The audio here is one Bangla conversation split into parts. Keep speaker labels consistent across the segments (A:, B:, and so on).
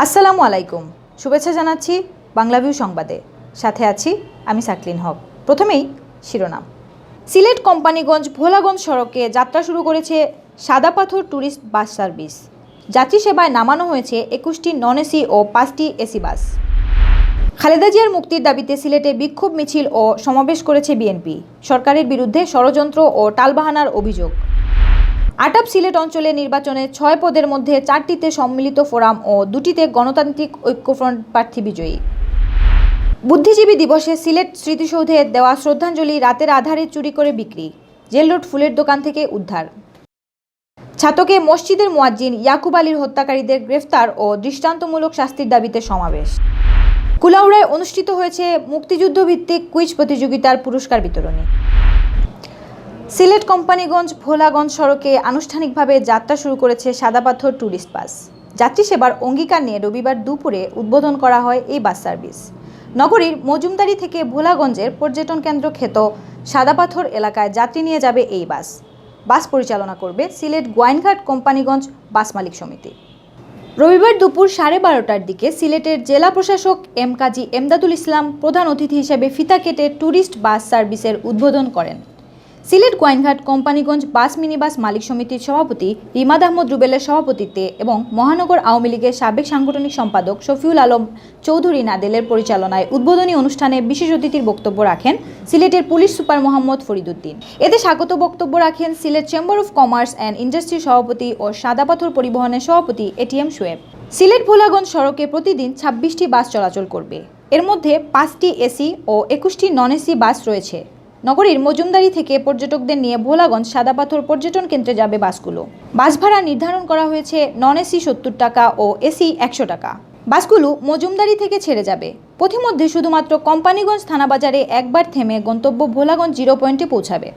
A: আসসালামু আলাইকুম, শুভেচ্ছা জানাচ্ছি বাংলাভিউ সংবাদে। সাথে আছি আমি সাকলিন হক। প্রথমেই শিরোনাম। সিলেট কোম্পানিগঞ্জ ভোলাগঞ্জ সড়কে যাত্রা শুরু করেছে সাদা পাথর ট্যুরিস্ট বাস সার্ভিস। যাত্রী সেবায় নামানো হয়েছে 21টি নন এসি ও 5টি এসি বাস। খালেদা জিয়ার মুক্তির দাবিতে সিলেটে বিক্ষোভ মিছিল ও সমাবেশ করেছে বিএনপি। সরকারের বিরুদ্ধে ষড়যন্ত্র ও টালবাহানার অভিযোগ। আটাপ সিলেট অঞ্চলে নির্বাচনে 6 পদের মধ্যে 4টিতে সম্মিলিত ফোরাম ও 2টিতে গণতান্ত্রিক ঐক্যফ্রন্ট প্রার্থী বিজয়ী। বুদ্ধিজীবী দিবসে সিলেট স্মৃতিসৌধে দেওয়া শ্রদ্ধাঞ্জলি রাতের আধারে চুরি করে বিক্রি। জেল রোড ফুলের দোকান থেকে উদ্ধার। ছাতকে মসজিদের মুয়াজ্জিন ইয়াকুব আলীর হত্যাকারীদের গ্রেফতার ও দৃষ্টান্তমূলক শাস্তির দাবিতে সমাবেশ। কুলাউড়ায় অনুষ্ঠিত হয়েছে মুক্তিযুদ্ধভিত্তিক কুইজ প্রতিযোগিতার পুরস্কার বিতরণী। সিলেট কোম্পানিগঞ্জ ভোলাগঞ্জ সড়কে আনুষ্ঠানিকভাবে যাত্রা শুরু করেছে সাদা পাথর ট্যুরিস্ট বাস। যাত্রী সেবার অঙ্গীকার নিয়ে রবিবার দুপুরে উদ্বোধন করা হয় এই বাস সার্ভিস। নগরীর মজুমদারি থেকে ভোলাগঞ্জের পর্যটন কেন্দ্র খ্যাত সাদা পাথর এলাকায় যাত্রী নিয়ে যাবে এই বাস। বাস পরিচালনা করবে সিলেট গোয়াইনঘাট কোম্পানিগঞ্জ বাস মালিক সমিতি। রবিবার দুপুর 12:30টার দিকে সিলেটের জেলা প্রশাসক কাজী এমদাদুল ইসলাম প্রধান অতিথি হিসেবে ফিতা কেটে ট্যুরিস্ট বাস সার্ভিসের উদ্বোধন করেন। সিলেট গোয়াইনঘাট কোম্পানিগঞ্জ বাস মিনিবাস মালিক সমিতির সভাপতি রিমাদ আহমদ রুবেলের সভাপতিত্বে এবং মহানগর আওয়ামী লীগের সাবেক সাংগঠনিক সম্পাদক শফিউল আলম চৌধুরী নাদেলের পরিচালনায় উদ্বোধনী অনুষ্ঠানে বিশেষ অতিথির বক্তব্য রাখেন সিলেটের পুলিশ সুপার মোহাম্মদ ফরিদুদ্দিন। এতে স্বাগত বক্তব্য রাখেন Sylhet chamber of commerce and ইন্ডাস্ট্রির সভাপতি ও সাদা পাথর পরিবহনের সভাপতি এটিএম শোয়েব। সিলেট ভোলাগঞ্জ সড়কে প্রতিদিন 26টি বাস চলাচল করবে। এর মধ্যে 5টি এসি ও 21টি নন এসি বাস রয়েছে। নগরীর মজুমদারি থেকে পর্যটকদের নিয়ে ভোলাগঞ্জ সাদা পাথর পর্যটন কেন্দ্রে যাবে বাসগুলো। বাস ভাড়া নির্ধারণ করা হয়েছে নন এসি 70 টাকা ও এসি 100 টাকা। বাসগুলো মজুমদারি থেকে ছেড়ে যাবে। পথিমধ্যে শুধুমাত্র কোম্পানিগঞ্জ থানাবাজারে একবার থেমে গন্তব্য ভোলাগঞ্জ 0 পয়েন্টে পৌঁছাবে।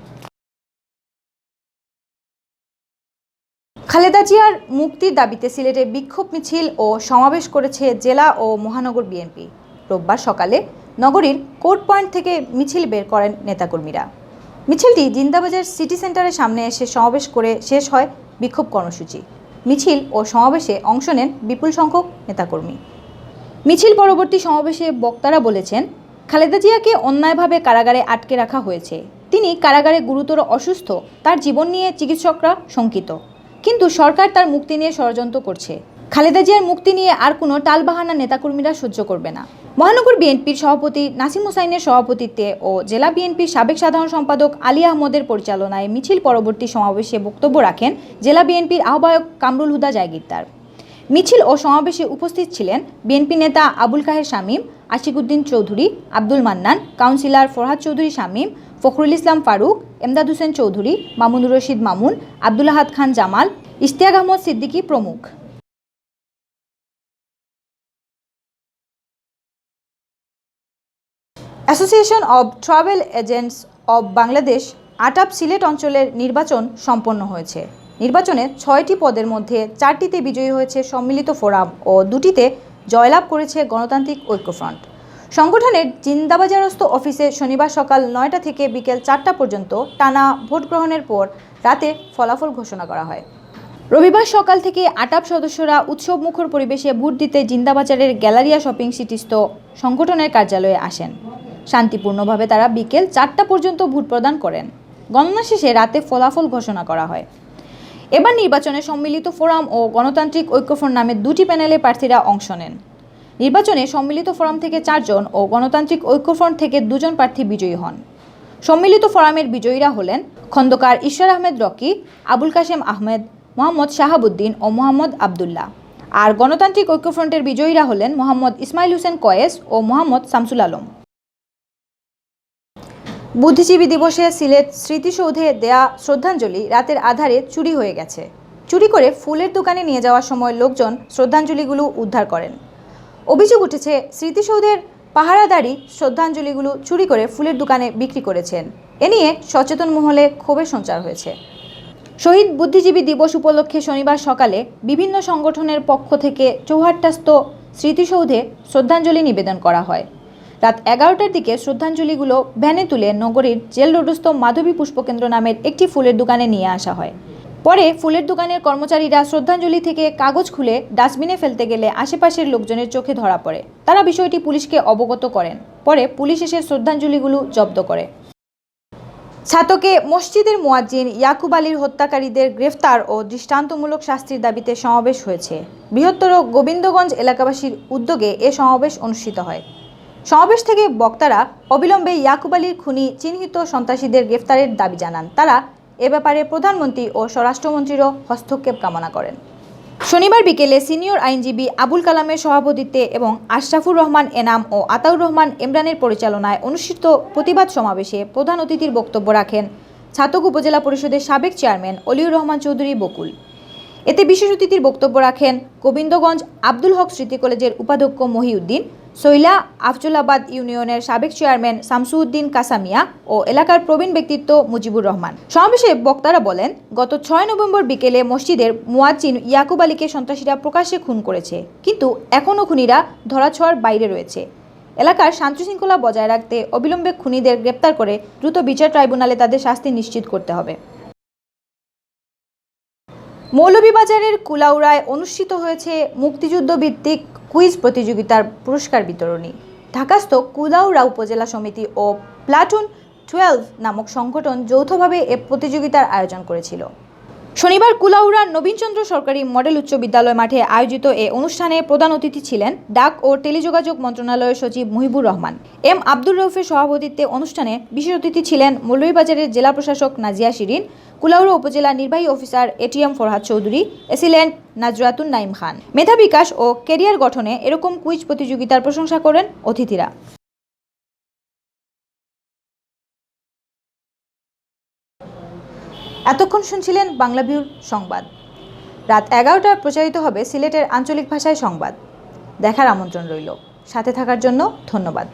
A: খালেদা জিয়ার মুক্তির দাবিতে সিলেটে বিক্ষোভ মিছিল ও সমাবেশ করেছে জেলা ও মহানগর বিএনপি। রোববার সকালে নগরীর কোর্ট পয়েন্ট থেকে মিছিল বের করেন নেতাকর্মীরা। মিছিলটি জিন্দাবাজার সিটি সেন্টারের সামনে এসে সমাবেশ করে শেষ হয় বিক্ষোভ কর্মসূচি। মিছিল ও সমাবেশে অংশ নেন বিপুল সংখ্যক নেতাকর্মী। মিছিল পরবর্তী সমাবেশে বক্তারা বলেছেন, খালেদা জিয়াকে অন্যায়ভাবে কারাগারে আটকে রাখা হয়েছে। তিনি কারাগারে গুরুতর অসুস্থ, তার জীবন নিয়ে চিকিৎসকরা শঙ্কিত, কিন্তু সরকার তার মুক্তি নিয়ে ষড়যন্ত্র করছে। খালেদা জিয়ার মুক্তি নিয়ে আর কোনো টালবাহানা নেতাকর্মীরা সহ্য করবে না। মহানগর বিএনপির সভাপতি নাসিম হুসাইনের সভাপতিত্বে ও জেলা বিএনপির সাবেক সাধারণ সম্পাদক আলী আহমদের পরিচালনায় মিছিল পরবর্তী সমাবেশে বক্তব্য রাখেন জেলা বিএনপির আহ্বায়ক কামরুল হুদা জায়গিরদার। মিছিল ও সমাবেশে উপস্থিত ছিলেন বিএনপি নেতা আবুল কাহের শামীম, আশিকুদ্দিন চৌধুরী, আব্দুল মান্নান, কাউন্সিলর ফরহাদ চৌধুরী শামীম, ফখরুল ইসলাম ফারুক, এমদাদ হোসেন চৌধুরী, মামুনুর রশিদ মামুন, আব্দুল আহাদ খান জামাল, ইশতিয়াক আহমদ সিদ্দিকী প্রমুখ। Association of travel agents of Bangladesh ATAB Sylhet অঞ্চলের নির্বাচন সম্পন্ন হয়েছে। নির্বাচনে 6টি পদের মধ্যে 4টিতে বিজয়ী হয়েছে সম্মিলিত ফোরাম ও 2টিতে জয়লাভ করেছে গণতান্ত্রিক ঐক্যফ্রন্ট। সংগঠনের জিন্দাবাজারস্থ অফিসে শনিবার সকাল 9টা থেকে বিকেল 4টা পর্যন্ত টানা ভোট গ্রহণের পর রাতে ফলাফল ঘোষণা করা হয়। রবিবার সকাল থেকে আটাপ সদস্যরা উৎসবমুখর পরিবেশে ভোট দিতে জিন্দাবাজারের গ্যালারিয়া শপিং সিটিস্থ সংগঠনের কার্যালয়ে আসেন। শান্তিপূর্ণভাবে তারা বিকেল 4টা পর্যন্ত ভোট প্রদান করেন। গণনা শেষে রাতে ফলাফল ঘোষণা করা হয়। এবার নির্বাচনে সম্মিলিত ফোরাম ও গণতান্ত্রিক ঐক্যফ্রন্ট নামে 2টি প্যানেলে প্রার্থীরা অংশ নেন। নির্বাচনে সম্মিলিত ফোরাম থেকে 4 জন ও গণতান্ত্রিক ঐক্যফ্রন্ট থেকে 2 জন প্রার্থী বিজয়ী হন। সম্মিলিত ফোরামের বিজয়ীরা হলেন খন্দকার ঈশ্বর আহমেদ রকি, আবুল কাশেম আহমেদ, মোহাম্মদ শাহাবুদ্দিন ও মোহাম্মদ আবদুল্লাহ। আর গণতান্ত্রিক ঐক্যফ্রন্টের বিজয়ীরা হলেন মোহাম্মদ ইসমাইল হোসেন কয়েস ও মোহাম্মদ শামসুল আলম। বুদ্ধিজীবী দিবসে সিলেট স্মৃতিসৌধে দেয়া শ্রদ্ধাঞ্জলি রাতের আধারে চুরি হয়ে গেছে। চুরি করে ফুলের দোকানে নিয়ে যাওয়ার সময় লোকজন শ্রদ্ধাঞ্জলিগুলো উদ্ধার করেন। অভিযোগ উঠেছে স্মৃতিসৌধের পাহারাদারি শ্রদ্ধাঞ্জলিগুলো চুরি করে ফুলের দোকানে বিক্রি করেছেন। এ নিয়ে সচেতন মহলে ক্ষোভের সঞ্চার হয়েছে। শহীদ বুদ্ধিজীবী দিবস উপলক্ষে শনিবার সকালে বিভিন্ন সংগঠনের পক্ষ থেকে চৌহাট্টাস্থ স্মৃতিসৌধে শ্রদ্ধাঞ্জলি নিবেদন করা হয়। রাত 11টার দিকে শ্রদ্ধাঞ্জলিগুলো ভ্যানে তুলে নগরীর জেল রোডস্থ মাধবী পুষ্পকেন্দ্র নামের একটি ফুলের দোকানে নিয়ে আসা হয়। পরে ফুলের দোকানের কর্মচারীরা শ্রদ্ধাঞ্জলি থেকে কাগজ খুলে ডাস্টবিনে ফেলতে গেলে আশেপাশের লোকজনের চোখে ধরা পড়ে। তারা বিষয়টি পুলিশকে অবগত করেন। পরে পুলিশ এসে শ্রদ্ধাঞ্জলিগুলো জব্দ করে। ছাতকে মসজিদের মুয়াজ্জিন ইয়াকুব আলীর হত্যাকারীদের গ্রেফতার ও দৃষ্টান্তমূলক শাস্তির দাবিতে সমাবেশ হয়েছে। বৃহত্তর গোবিন্দগঞ্জ এলাকাবাসীর উদ্যোগে এ সমাবেশ অনুষ্ঠিত হয়। সমাবেশ থেকে বক্তারা অবিলম্বে ইয়াকুব আলীর খুনি চিহ্নিত সন্ত্রাসীদের গ্রেফতারের দাবি জানান। তারা এ ব্যাপারে প্রধানমন্ত্রী ও স্বরাষ্ট্রমন্ত্রীরও হস্তক্ষেপ কামনা করেন। শনিবার বিকেলে সিনিয়র আইনজীবী আবুল কালামের সভাপতিত্বে এবং আশরাফুর রহমান এনাম ও আতাউর রহমান ইমরানের পরিচালনায় অনুষ্ঠিত প্রতিবাদ সমাবেশে প্রধান অতিথির বক্তব্য রাখেন ছাতক উপজেলা পরিষদের সাবেক চেয়ারম্যান অলিউর রহমান চৌধুরী বকুল। এতে বিশেষ অতিথির বক্তব্য রাখেন গোবিন্দগঞ্জ আব্দুল হক স্মৃতি কলেজের উপাধ্যক্ষ মহিউদ্দিন, সৈলা আফজলাবাদ ইউনিয়নের সাবেক চেয়ারম্যান শামসুউদ্দিন কাসামিয়া ও এলাকার প্রবীণ ব্যক্তিত্ব মুজিবুর রহমান। সমাবেশে বক্তারা বলেন, গত 6 নভেম্বর বিকেলে মসজিদের মুয়াজ্জিন ইয়াকুব আলীকে সন্ত্রাসীরা প্রকাশ্যে খুন করেছে, কিন্তু এখনও খুনিরা ধরাছোঁয়ার বাইরে রয়েছে। এলাকার শান্তিশৃঙ্খলা বজায় রাখতে অবিলম্বে খুনিদের গ্রেপ্তার করে দ্রুত বিচার ট্রাইব্যুনালে তাদের শাস্তি নিশ্চিত করতে হবে। মৌলভীবাজারের কুলাউড়ায় অনুষ্ঠিত হয়েছে মুক্তিযুদ্ধ ভিত্তিক কুইজ প্রতিযোগিতার পুরস্কার বিতরণী। ঢাকাস্থ কুলাউড়া উপজেলা সমিতি ও প্লাটুন 12 নামক সংগঠন যৌথভাবে এ প্রতিযোগিতার আয়োজন করেছিল। শনিবার কুলাউড়ার নবীনচন্দ্র সরকারি মডেল উচ্চ বিদ্যালয় মাঠে আয়োজিত এ অনুষ্ঠানে প্রধান অতিথি ছিলেন ডাক ও টেলিযোগাযোগ মন্ত্রণালয়ের সচিব মুহিবুর রহমান। এম আব্দুর রউফের সভাপতিত্বে অনুষ্ঠানে বিশেষ অতিথি ছিলেন মৌলভীবাজারের জেলা প্রশাসক নাজিয়া শিরিন, কুলাউড়া উপজেলা নির্বাহী officer ATM Farhad Chowdhury, AC land Nazratun Naim Khan. মেধা বিকাশ ও ক্যারিয়ার গঠনে এরকম কুইজ প্রতিযোগিতার প্রশংসা করেন অতিথিরা। এতক্ষণ শুনছিলেন বাংলাভিউর সংবাদ। রাত 11টায় প্রচারিত হবে সিলেটের আঞ্চলিক ভাষায় সংবাদ। দেখার আমন্ত্রণ রইল। সাথে থাকার জন্য ধন্যবাদ।